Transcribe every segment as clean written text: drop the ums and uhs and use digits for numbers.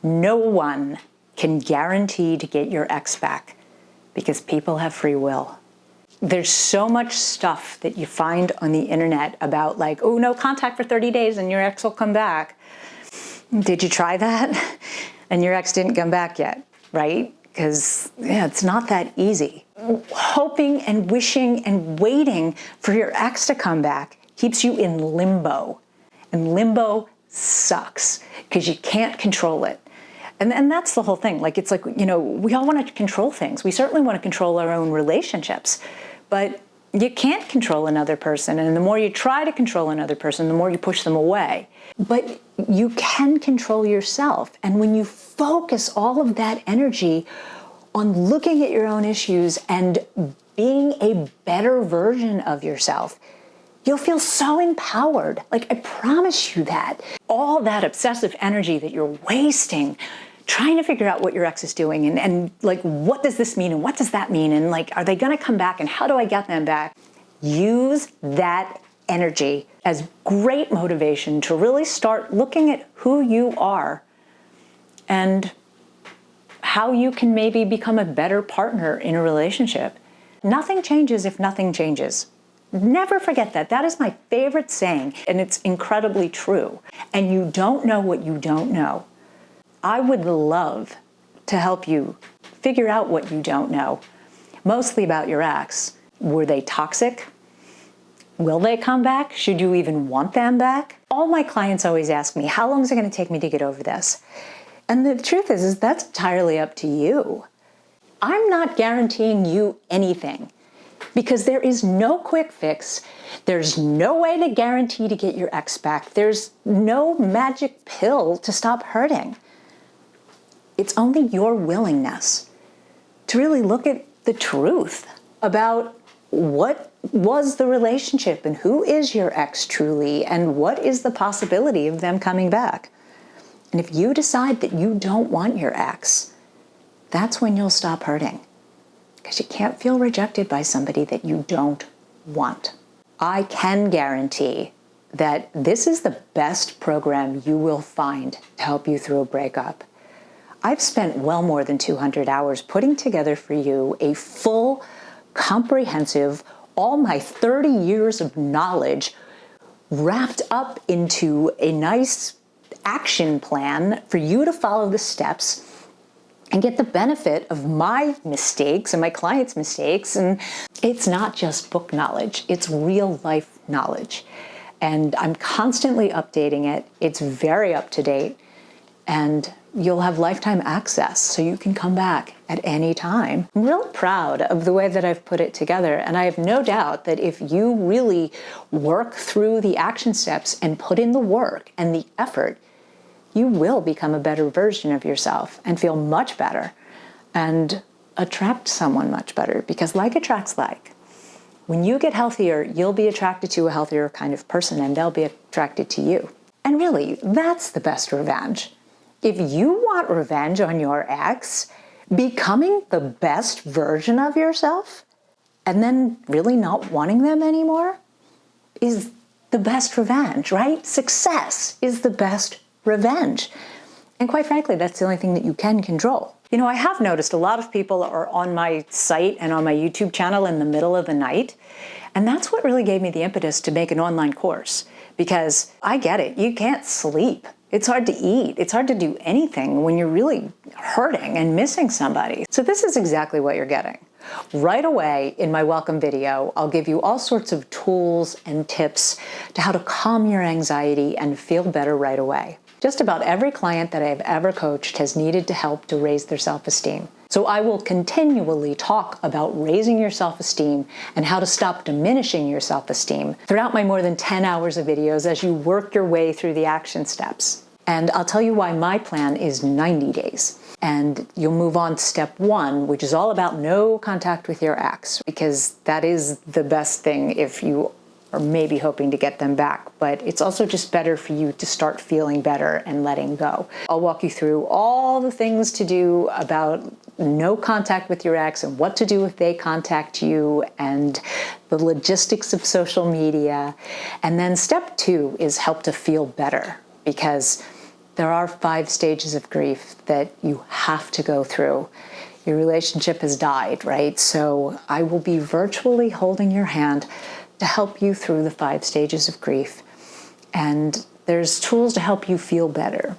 No one can guarantee to get your ex back because people have free will. There's so much stuff that you find on the internet about like, oh, no contact for 30 days and your ex will come back. Did you try that? And your ex didn't come back yet, right? Because it's not that easy. Hoping and wishing and waiting for your ex to come back keeps you in limbo. And limbo sucks because you can't control it. And that's the whole thing. Like, it's like, we all want to control things. We certainly want to control our own relationships, but you can't control another person. And the more you try to control another person, the more you push them away. But you can control yourself. And when you focus all of that energy on looking at your own issues and being a better version of yourself, you'll feel so empowered. Like, I promise you that. All that obsessive energy that you're wasting trying to figure out what your ex is doing and like, what does this mean and what does that mean? And like, are they gonna come back and how do I get them back? Use that energy as great motivation to really start looking at who you are and how you can maybe become a better partner in a relationship. Nothing changes if nothing changes. Never forget that. That is my favorite saying, and it's incredibly true. And you don't know what you don't know. I would love to help you figure out what you don't know, mostly about your ex. Were they toxic? Will they come back? Should you even want them back? All my clients always ask me, how long is it going to take me to get over this? And the truth is that's entirely up to you. I'm not guaranteeing you anything because there is no quick fix. There's no way to guarantee to get your ex back. There's no magic pill to stop hurting. It's only your willingness to really look at the truth about what was the relationship and who is your ex truly and what is the possibility of them coming back. And if you decide that you don't want your ex, that's when you'll stop hurting because you can't feel rejected by somebody that you don't want. I can guarantee that this is the best program you will find to help you through a breakup. I've spent well more than 200 hours putting together for you a full, comprehensive, all my 30 years of knowledge wrapped up into a nice action plan for you to follow the steps and get the benefit of my mistakes and my clients' mistakes. And it's not just book knowledge, it's real life knowledge. And I'm constantly updating it. It's very up to date. And you'll have lifetime access so you can come back at any time. I'm real proud of the way that I've put it together. And I have no doubt that if you really work through the action steps and put in the work and the effort, you will become a better version of yourself and feel much better and attract someone much better because like attracts like. When you get healthier, you'll be attracted to a healthier kind of person and they'll be attracted to you. And really, that's the best revenge. If you want revenge on your ex, becoming the best version of yourself and then really not wanting them anymore is the best revenge, right? Success is the best revenge. And quite frankly, that's the only thing that you can control. I have noticed a lot of people are on my site and on my YouTube channel in the middle of the night. And that's what really gave me the impetus to make an online course because I get it. You can't sleep. It's hard to eat. It's hard to do anything when you're really hurting and missing somebody. So this is exactly what you're getting. Right away in my welcome video, I'll give you all sorts of tools and tips to how to calm your anxiety and feel better right away. Just about every client that I've ever coached has needed to help to raise their self-esteem. So I will continually talk about raising your self-esteem and how to stop diminishing your self-esteem throughout my more than 10 hours of videos as you work your way through the action steps. And I'll tell you why my plan is 90 days. And you'll move on to step 1, which is all about no contact with your ex, because that is the best thing if you are maybe hoping to get them back. But it's also just better for you to start feeling better and letting go. I'll walk you through all the things to do about no contact with your ex and what to do if they contact you and the logistics of social media. And then step 2 is help to feel better, because There are 5 stages of grief that you have to go through. Your relationship has died, right? So I will be virtually holding your hand to help you through the 5 stages of grief. And there's tools to help you feel better.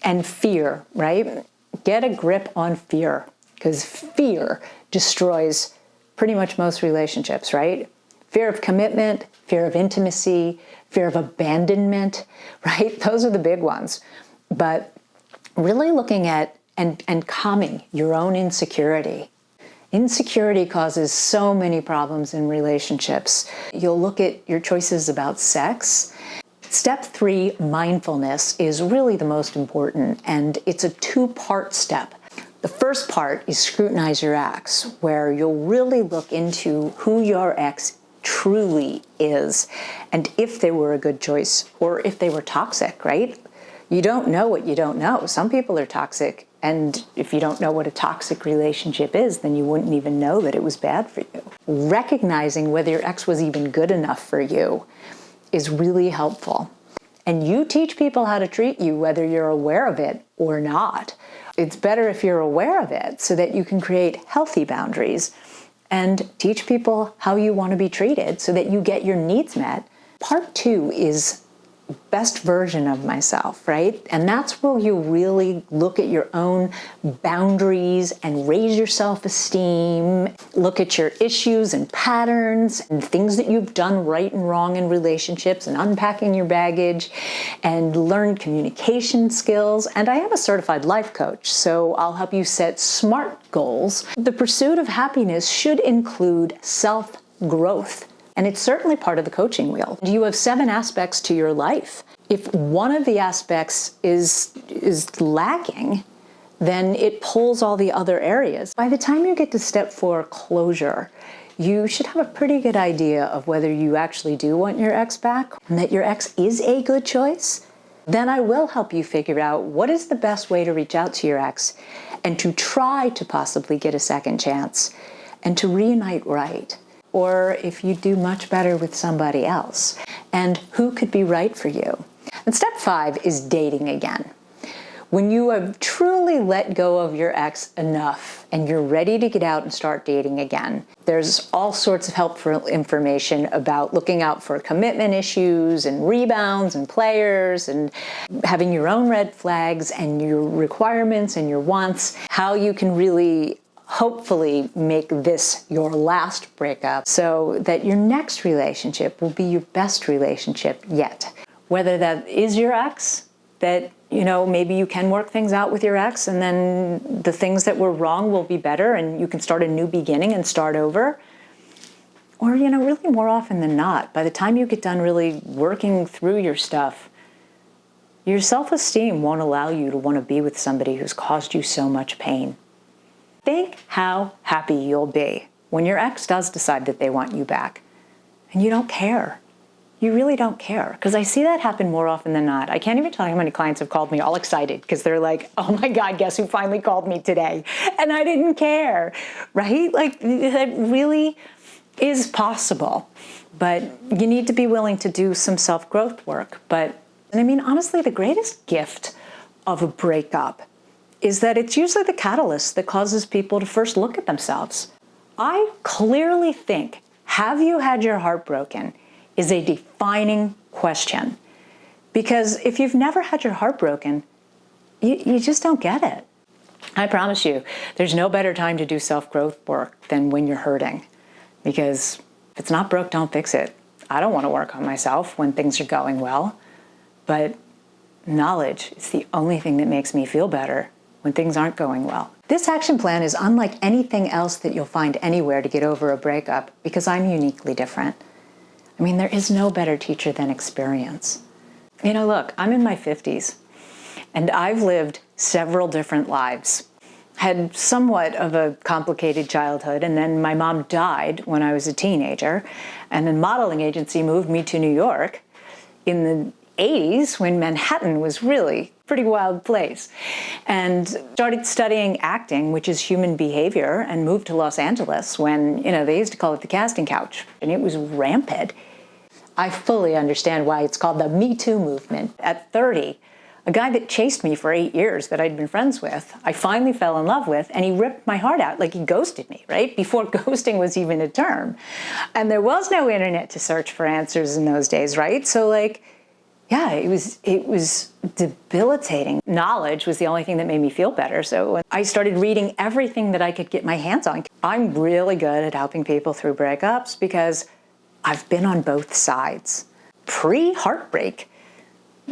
And fear, right? Get a grip on fear, because fear destroys pretty much most relationships, right? Fear of commitment, fear of intimacy, fear of abandonment, right? Those are the big ones. But really looking at and calming your own insecurity. Insecurity causes so many problems in relationships. You'll look at your choices about sex. Step 3, mindfulness, is really the most important, and it's a 2-part step. The first part is scrutinize your ex, where you'll really look into who your ex truly is and if they were a good choice or if they were toxic, right? You don't know what you don't know. Some people are toxic, and if you don't know what a toxic relationship is, then you wouldn't even know that it was bad for you. Recognizing whether your ex was even good enough for you is really helpful. And you teach people how to treat you whether you're aware of it or not. It's better if you're aware of it so that you can create healthy boundaries and teach people how you want to be treated so that you get your needs met. Part 2 is best version of myself, right? And that's where you really look at your own boundaries and raise your self-esteem, look at your issues and patterns and things that you've done right and wrong in relationships and unpacking your baggage and learn communication skills. And I am a certified life coach, so I'll help you set SMART goals. The pursuit of happiness should include self-growth. And it's certainly part of the coaching wheel. You have 7 aspects to your life. If one of the aspects is lacking, then it pulls all the other areas. By the time you get to step 4, closure, you should have a pretty good idea of whether you actually do want your ex back and that your ex is a good choice. Then I will help you figure out what is the best way to reach out to your ex and to try to possibly get a second chance and to reunite right. Or if you do much better with somebody else, and who could be right for you. And step 5 is dating again. When you have truly let go of your ex enough and you're ready to get out and start dating again, there's all sorts of helpful information about looking out for commitment issues and rebounds and players and having your own red flags and your requirements and your wants, how you can really hopefully make this your last breakup so that your next relationship will be your best relationship yet. Whether that is your ex, that, maybe you can work things out with your ex and then the things that were wrong will be better and you can start a new beginning and start over. Or, really more often than not, by the time you get done really working through your stuff, your self-esteem won't allow you to want to be with somebody who's caused you so much pain. Think how happy you'll be when your ex does decide that they want you back and you don't care. You really don't care, because I see that happen more often than not. I can't even tell you how many clients have called me all excited because they're like, oh my God, guess who finally called me today? And I didn't care, right? Like, that really is possible, but you need to be willing to do some self-growth work. Honestly, the greatest gift of a breakup is that it's usually the catalyst that causes people to first look at themselves. I clearly think, have you had your heart broken, is a defining question. Because if you've never had your heart broken, you just don't get it. I promise you, there's no better time to do self-growth work than when you're hurting. Because if it's not broke, don't fix it. I don't want to work on myself when things are going well, but knowledge is the only thing that makes me feel better when things aren't going well. This action plan is unlike anything else that you'll find anywhere to get over a breakup because I'm uniquely different. There is no better teacher than experience. Look, I'm in my 50s and I've lived several different lives. Had somewhat of a complicated childhood, and then my mom died when I was a teenager, and the modeling agency moved me to New York in the 80s when Manhattan was really a pretty wild place, and started studying acting, which is human behavior, and moved to Los Angeles when, they used to call it the casting couch, and it was rampant. I fully understand why it's called the Me Too movement. At 30, A guy that chased me for 8 years that I'd been friends with, I finally fell in love with, and he ripped my heart out. Like, he ghosted me, right? Before ghosting was even a term. And there was no internet to search for answers in those days, right? So like, yeah, it was debilitating. Knowledge was the only thing that made me feel better. So I started reading everything that I could get my hands on. I'm really good at helping people through breakups because I've been on both sides. Pre-heartbreak,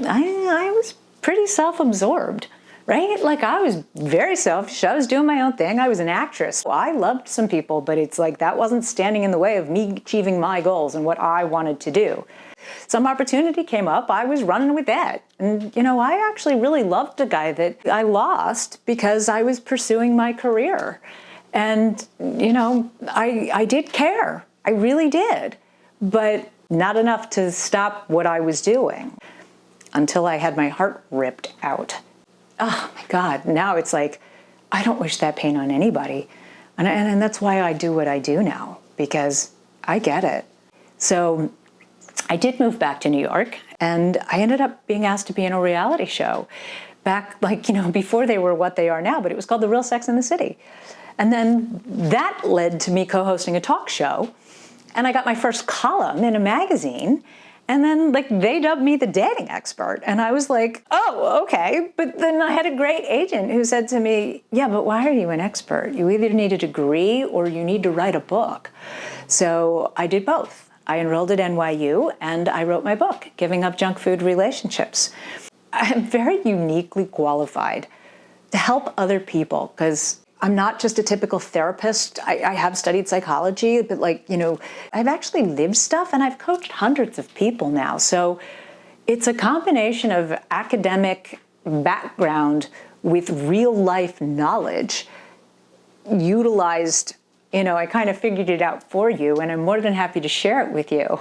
I was pretty self-absorbed, right? Like, I was very selfish. I was doing my own thing. I was an actress. I loved some people, but it's like that wasn't standing in the way of me achieving my goals and what I wanted to do. Some opportunity came up, I was running with that. And, you know, I actually really loved a guy that I lost because I was pursuing my career. And, you know, I did care. I really did. But not enough to stop what I was doing until I had my heart ripped out. Oh my God, now it's like, I don't wish that pain on anybody. And that's why I do what I do now, because I get it. So I did move back to New York, and I ended up being asked to be in a reality show back, like, you know, before they were what they are now, but it was called The Real Sex and the City. And then that led to me co-hosting a talk show, and I got my first column in a magazine. And then, like, they dubbed me the dating expert. And I was like, oh, okay. But then I had a great agent who said to me, yeah, but why are you an expert? You either need a degree or you need to write a book. So I did both. I enrolled at NYU and I wrote my book, Giving Up Junk Food Relationships. I'm very uniquely qualified to help other people because I'm not just a typical therapist. I have studied psychology, but, like, you know, I've actually lived stuff and I've coached hundreds of people now. So it's a combination of academic background with real life knowledge utilized. You know, I kind of figured it out for you, and I'm more than happy to share it with you.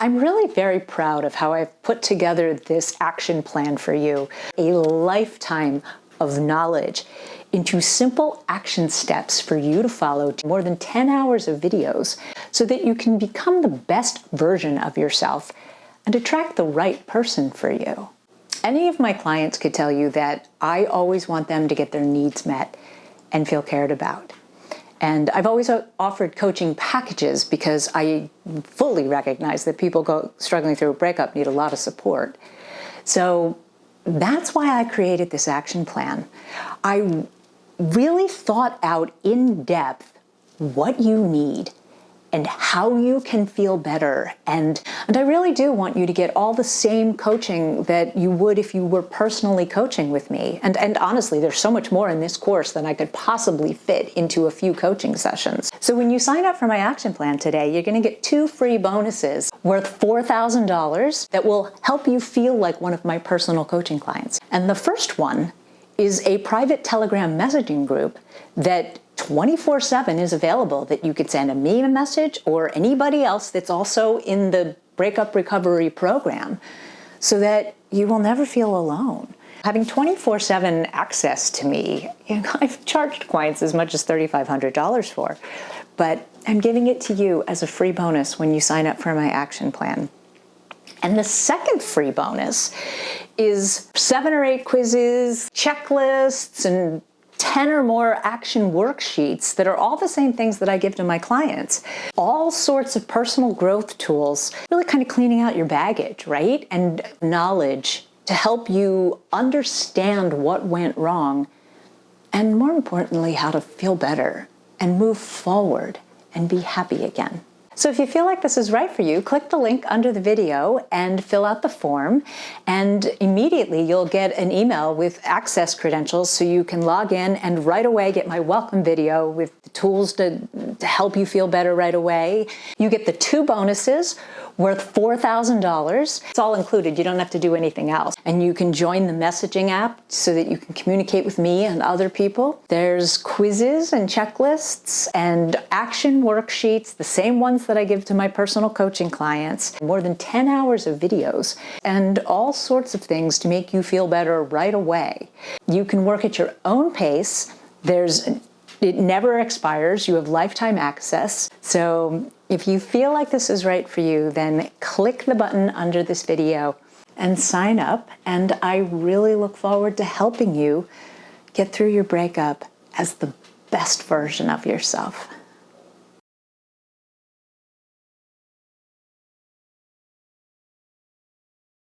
I'm really very proud of how I've put together this action plan for you, a lifetime of knowledge into simple action steps for you to follow, more than 10 hours of videos, so that you can become the best version of yourself and attract the right person for you. Any of my clients could tell you that I always want them to get their needs met and feel cared about. And I've always offered coaching packages because I fully recognize that people struggling through a breakup need a lot of support. So that's why I created this action plan. I really thought out in depth what you need and how you can feel better. And I really do want you to get all the same coaching that you would if you were personally coaching with me. And honestly, there's so much more in this course than I could possibly fit into a few coaching sessions. So when you sign up for my action plan today, you're going to get 2 free bonuses worth $4,000 that will help you feel like one of my personal coaching clients. And the first one is a private Telegram messaging group that 24/7 is available, that you could send me a message or anybody else that's also in the Breakup Recovery program, so that you will never feel alone. Having 24/7 access to me, you know, I've charged clients as much as $3,500 for, but I'm giving it to you as a free bonus when you sign up for my action plan. And the second free bonus is 7 or 8 quizzes, checklists, and 10 or more action worksheets that are all the same things that I give to my clients. All sorts of personal growth tools, really kind of cleaning out your baggage, right? And knowledge to help you understand what went wrong, and more importantly, how to feel better and move forward and be happy again. So if you feel like this is right for you, click the link under the video and fill out the form, and immediately you'll get an email with access credentials so you can log in and right away get my welcome video with the tools to help you feel better right away. You get the 2 bonuses worth $4,000. It's all included. You don't have to do anything else. And you can join the messaging app so that you can communicate with me and other people. There's quizzes and checklists and action worksheets, the same ones that I give to my personal coaching clients, more than 10 hours of videos, and all sorts of things to make you feel better right away. You can work at your own pace. It never expires. You have lifetime access. So if you feel like this is right for you, then click the button under this video and sign up. And I really look forward to helping you get through your breakup as the best version of yourself.